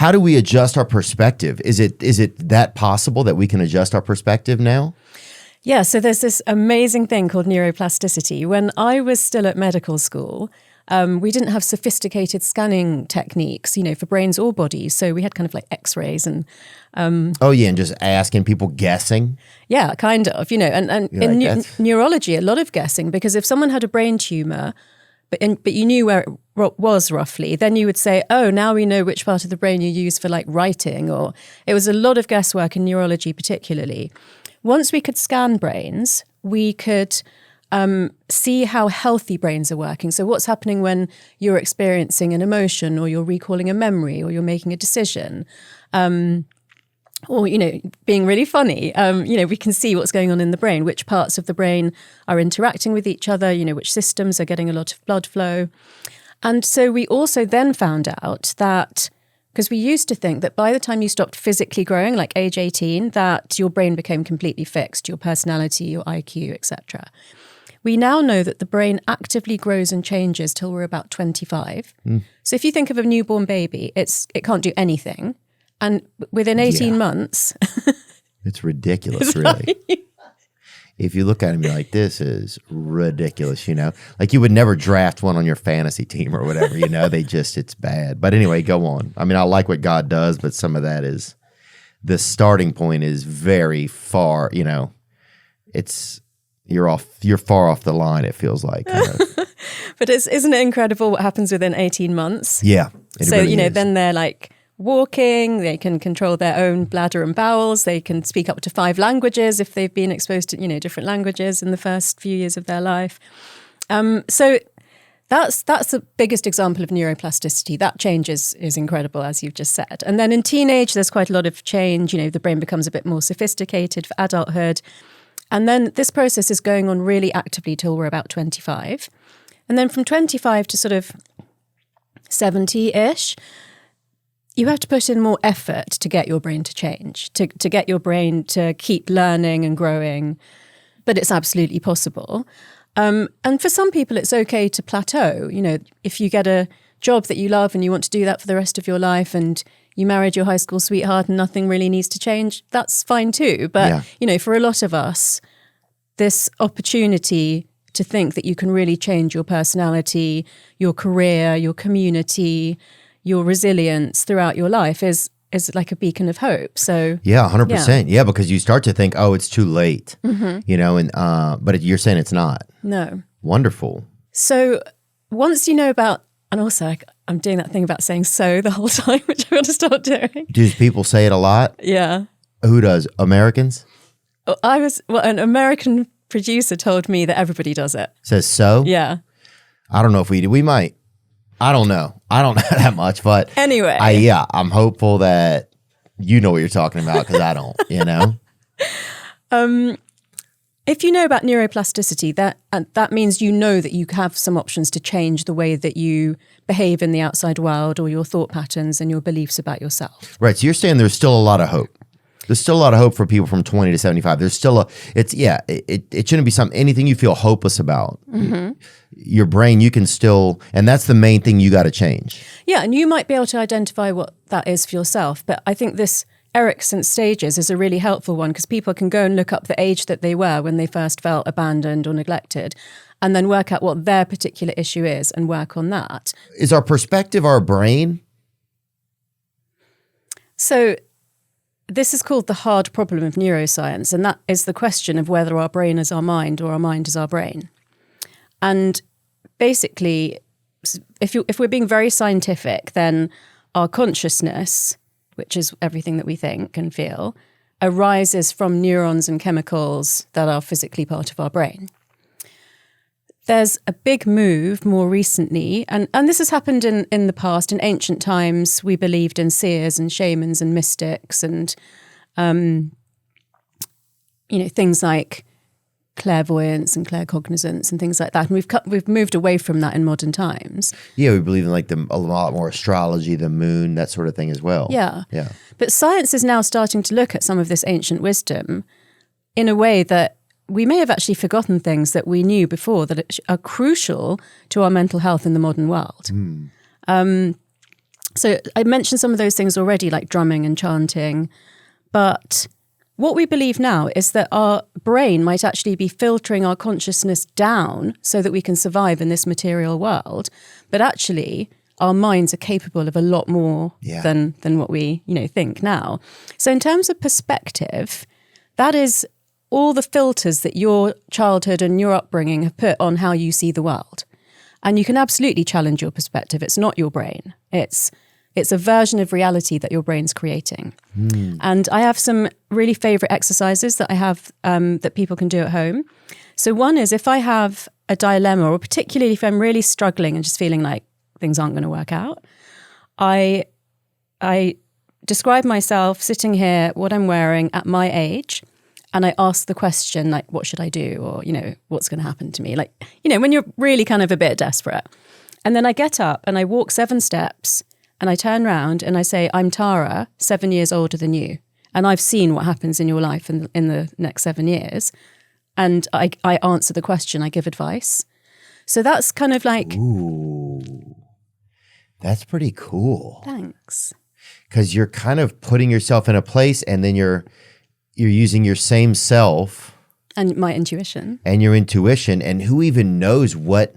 how do we adjust our perspective? Is it that possible that we can adjust our perspective now? Yeah, so there's this amazing thing called neuroplasticity. When I was still at medical school, we didn't have sophisticated scanning techniques, for brains or bodies. So we had kind of like X-rays and... and just asking people, guessing? Yeah, kind of, and in neurology, a lot of guessing, because if someone had a brain tumor, but you knew where it was roughly, then you would say, oh, now we know which part of the brain you use for like writing, or it was a lot of guesswork in neurology particularly. Once we could scan brains, we could see how healthy brains are working. So what's happening when you're experiencing an emotion, or you're recalling a memory, or you're making a decision, or, being really funny. We can see what's going on in the brain, which parts of the brain are interacting with each other, which systems are getting a lot of blood flow. And so we also then found out that, because we used to think that by the time you stopped physically growing, like age 18, that your brain became completely fixed, your personality, your IQ, etc. We now know that the brain actively grows and changes till we're about 25. So if you think of a newborn baby, it can't do anything. And within 18 months... It's ridiculous, really. Right. If you look at him, you're like, this is ridiculous, Like you would never draft one on your fantasy team or whatever, it's bad. But anyway, go on. I mean, I like what God does, but some of that is, the starting point is very far, you're far off the line, it feels like. But isn't it incredible what happens within 18 months? Yeah. So, really then they're like walking, they can control their own bladder and bowels, they can speak up to 5 languages if they've been exposed to, different languages in the first few years of their life. So that's the biggest example of neuroplasticity. That change is incredible, as you've just said. And then in teenage, there's quite a lot of change. The brain becomes a bit more sophisticated for adulthood. And then this process is going on really actively till we're about 25. And then from 25 to sort of 70-ish, you have to put in more effort to get your brain to change, to get your brain to keep learning and growing. But it's absolutely possible. And for some people, it's okay to plateau. If you get a job that you love and you want to do that for the rest of your life, and you married your high school sweetheart and nothing really needs to change, that's fine too. But, for a lot of us, this opportunity to think that you can really change your personality, your career, your community, your resilience throughout your life is like a beacon of hope. So 100%. Yeah, because you start to think, oh, it's too late, but you're saying it's not. No. Wonderful. So once you know about, and also I'm doing that thing about saying so the whole time, which I'm going to stop doing. Do people say it a lot? Yeah. Who does? Americans? An American producer told me that everybody does it. Says so? Yeah. I don't know if we do. We might. I don't know. I don't know that much, but anyway, I'm hopeful that you know what you're talking about, because I don't, If you know about neuroplasticity, that means that you have some options to change the way that you behave in the outside world, or your thought patterns and your beliefs about yourself. Right. So you're saying there's still a lot of hope. There's still a lot of hope for people from 20 to 75. There's still it shouldn't be anything you feel hopeless about. Mm-hmm. Your brain, you can still, and that's the main thing you got to change. Yeah. And you might be able to identify what that is for yourself. But I think this Erikson's stages is a really helpful one, because people can go and look up the age that they were when they first felt abandoned or neglected, and then work out what their particular issue is and work on that. Is our perspective our brain? So this is called the hard problem of neuroscience, and that is the question of whether our brain is our mind or our mind is our brain. And basically, if we're being very scientific, then our consciousness, which is everything that we think and feel, arises from neurons and chemicals that are physically part of our brain. There's a big move more recently, and this has happened in the past. In ancient times, we believed in seers and shamans and mystics and, things like clairvoyance and claircognizance and things like that. And we've moved away from that in modern times. Yeah, we believe in a lot more astrology, the moon, that sort of thing as well. Yeah. Yeah. But science is now starting to look at some of this ancient wisdom in a way that we may have actually forgotten things that we knew before that are crucial to our mental health in the modern world. So I mentioned some of those things already, like drumming and chanting. But what we believe now is that our brain might actually be filtering our consciousness down so that we can survive in this material world. But actually, our minds are capable of a lot more than what we, think now. So in terms of perspective, that is all the filters that your childhood and your upbringing have put on how you see the world. And you can absolutely challenge your perspective. It's not your brain. It's a version of reality that your brain's creating. And I have some really favorite exercises that I have that people can do at home. So one is if I have a dilemma, or particularly if I'm really struggling and just feeling like things aren't going to work out, I describe myself sitting here, what I'm wearing at my age, and I ask the question, like, what should I do? Or, what's going to happen to me? Like, when you're really kind of a bit desperate. And then I get up and I walk 7 steps and I turn around and I say, I'm Tara, 7 years older than you. And I've seen what happens in your life in the next 7 years. And I answer the question, I give advice. So that's kind of like... Ooh, that's pretty cool. Thanks. Because you're kind of putting yourself in a place, and then you're using your same self. And my intuition. And your intuition. And who even knows what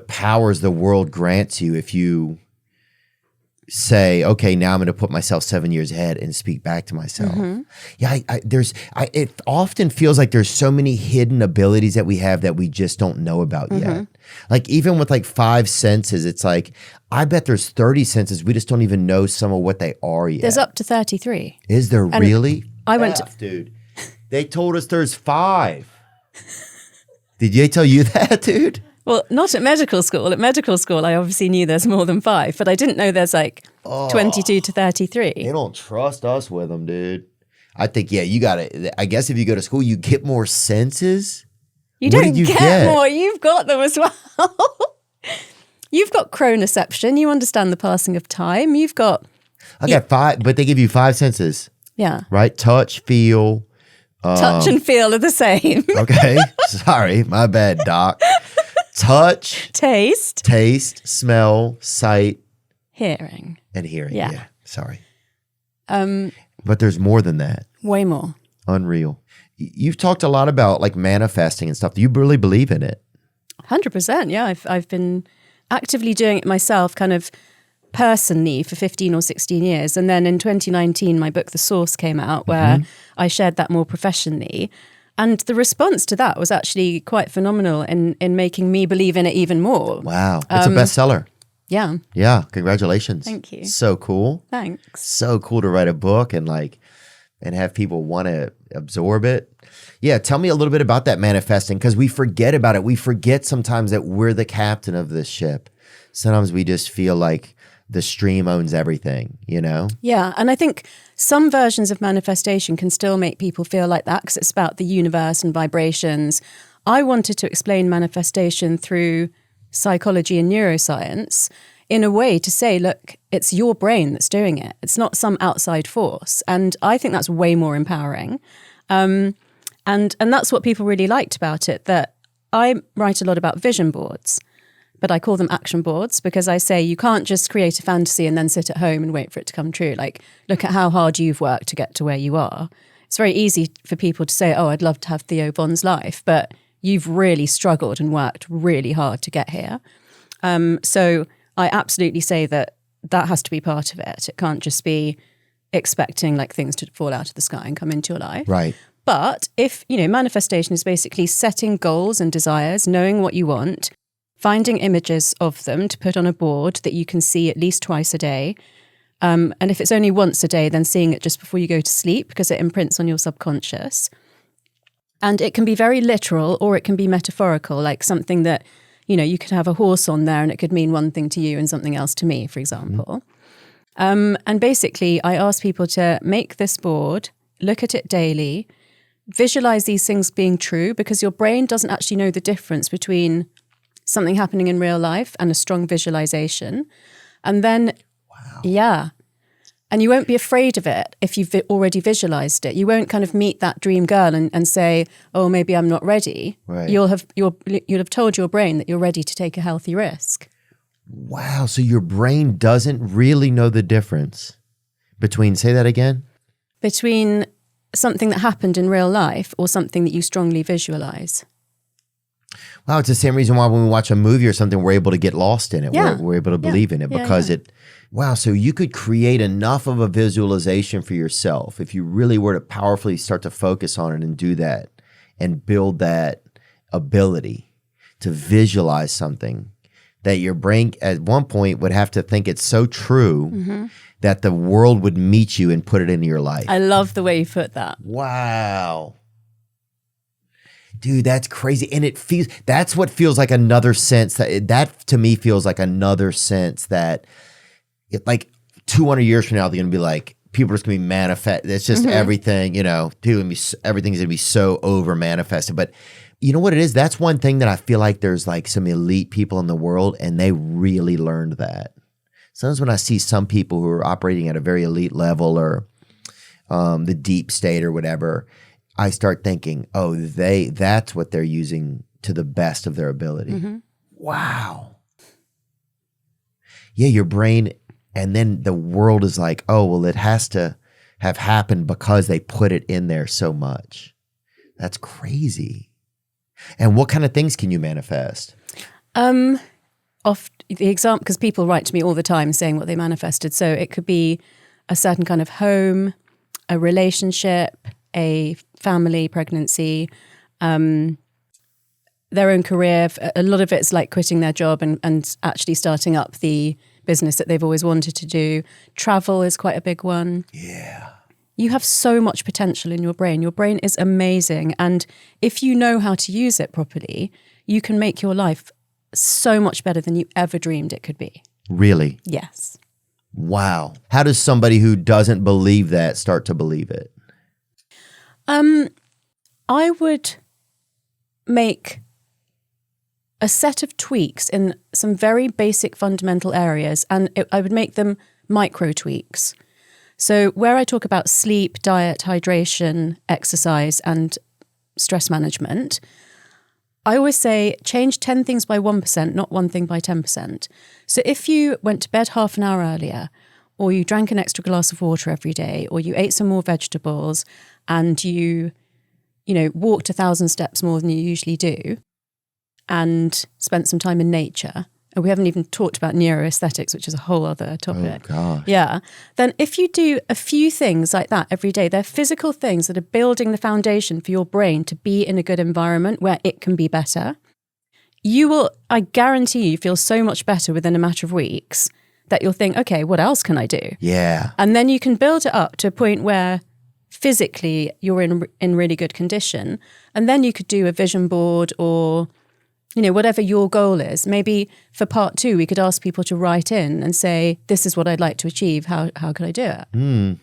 powers the world grants you if you say, okay, now I'm going to put myself 7 years ahead and speak back to myself. Mm-hmm. Yeah, it often feels like there's so many hidden abilities that we have that we just don't know about yet. Like even with like 5 senses, it's like, I bet there's 30 senses. We just don't even know some of what they are yet. There's up to 33. Is there really? I went to... Dude, they told us there's 5. Did they tell you that, dude? Well, not at medical school. At medical school, I obviously knew there's more than 5, but I didn't know there's like 22 to 33. They don't trust us with them, dude. I think, you got to, I guess if you go to school, you get more senses. You don't get more. You've got them as well. You've got chronoception. You understand the passing of time. You've got... I got 5, but they give you 5 senses. Yeah. Right? Touch, feel. Touch and feel are the same. Okay. Sorry. My bad, doc. Touch. Taste, smell, sight. Hearing. And hearing. Yeah. Sorry. But there's more than that. Way more. Unreal. You've talked a lot about like manifesting and stuff. Do you really believe in it? 100%. Yeah. I've been actively doing it myself kind of personally for 15 or 16 years. And then in 2019, my book, The Source, came out where I shared that more professionally. And the response to that was actually quite phenomenal in making me believe in it even more. Wow. It's a bestseller. Yeah. Yeah. Congratulations. Thank you. So cool. Thanks. So cool to write a book and have people want to absorb it. Yeah. Tell me a little bit about that manifesting, because we forget about it. We forget sometimes that we're the captain of this ship. Sometimes we just feel like the stream owns everything, Yeah. And I think some versions of manifestation can still make people feel like that because it's about the universe and vibrations. I wanted to explain manifestation through psychology and neuroscience in a way to say, look, it's your brain that's doing it. It's not some outside force. And I think that's way more empowering. And that's what people really liked about it, that I write a lot about vision boards. But I call them action boards because I say you can't just create a fantasy and then sit at home and wait for it to come true. Like, look at how hard you've worked to get to where you are. It's very easy for people to say, oh, I'd love to have Theo Von's life, but you've really struggled and worked really hard to get here. So I absolutely say that has to be part of it. It can't just be expecting like things to fall out of the sky and come into your life. Right. But if, manifestation is basically setting goals and desires, knowing what you want, finding images of them to put on a board that you can see at least twice a day. And if it's only once a day, then seeing it just before you go to sleep because it imprints on your subconscious. And it can be very literal or it can be metaphorical, like something that, you could have a horse on there and it could mean one thing to you and something else to me, for example. And basically, I ask people to make this board, look at it daily, visualize these things being true because your brain doesn't actually know the difference between something happening in real life and a strong visualization. And then, and you won't be afraid of it if you've already visualized it. You won't kind of meet that dream girl and say, oh, maybe I'm not ready. Right. You'll have told your brain that you're ready to take a healthy risk. Wow. So your brain doesn't really know the difference between, say that again? Between something that happened in real life or something that you strongly visualize. Wow, it's the same reason why when we watch a movie or something, we're able to get lost in it. Yeah. We're able to believe in it because wow, so you could create enough of a visualization for yourself if you really were to powerfully start to focus on it and do that and build that ability to visualize something that your brain at one point would have to think it's so true that the world would meet you and put it into your life. I love the way you put that. Wow. Dude, that's crazy. And that's what feels like another sense that to me feels like another sense that like 200 years from now, they're going to be like, people are just going to be manifest. It's just everything, dude, everything's going to be so over manifested. But you know what it is? That's one thing that I feel like there's like some elite people in the world and they really learned that. Sometimes when I see some people who are operating at a very elite level or the deep state or whatever, I start thinking, oh, that's what they're using to the best of their ability. Wow. Yeah, your brain, and then the world is like, oh, well, it has to have happened because they put it in there so much. That's crazy. And what kind of things can you manifest? Off the example, because people write to me all the time saying what they manifested. So it could be a certain kind of home, a relationship, a family, pregnancy, their own career. A lot of it's like quitting their job and actually starting up the business that they've always wanted to do. Travel is quite a big one. Yeah. You have so much potential in your brain. Your brain is amazing. And if you know how to use it properly, you can make your life so much better than you ever dreamed it could be. Really? Yes. Wow. How does somebody who doesn't believe that start to believe it? I would make a set of tweaks in some very basic fundamental areas, and I would make them micro tweaks. So where I talk about sleep, diet, hydration, exercise, and stress management, I always say change 10 things by 1%, not one thing by 10%. So if you went to bed half an hour earlier, or you drank an extra glass of water every day, or you ate some more vegetables, and you walked 1,000 steps more than you usually do, and spent some time in nature, and we haven't even talked about neuroaesthetics, which is a whole other topic. Oh, gosh. Yeah. Then if you do a few things like that every day, they're physical things that are building the foundation for your brain to be in a good environment where it can be better. You will, I guarantee you, feel so much better within a matter of weeks that you'll think, okay, what else can I do? Yeah. And then you can build it up to a point where physically you're in really good condition. And then you could do a vision board or whatever your goal is. Maybe for part 2, we could ask people to write in and say, this is what I'd like to achieve. How could I do it?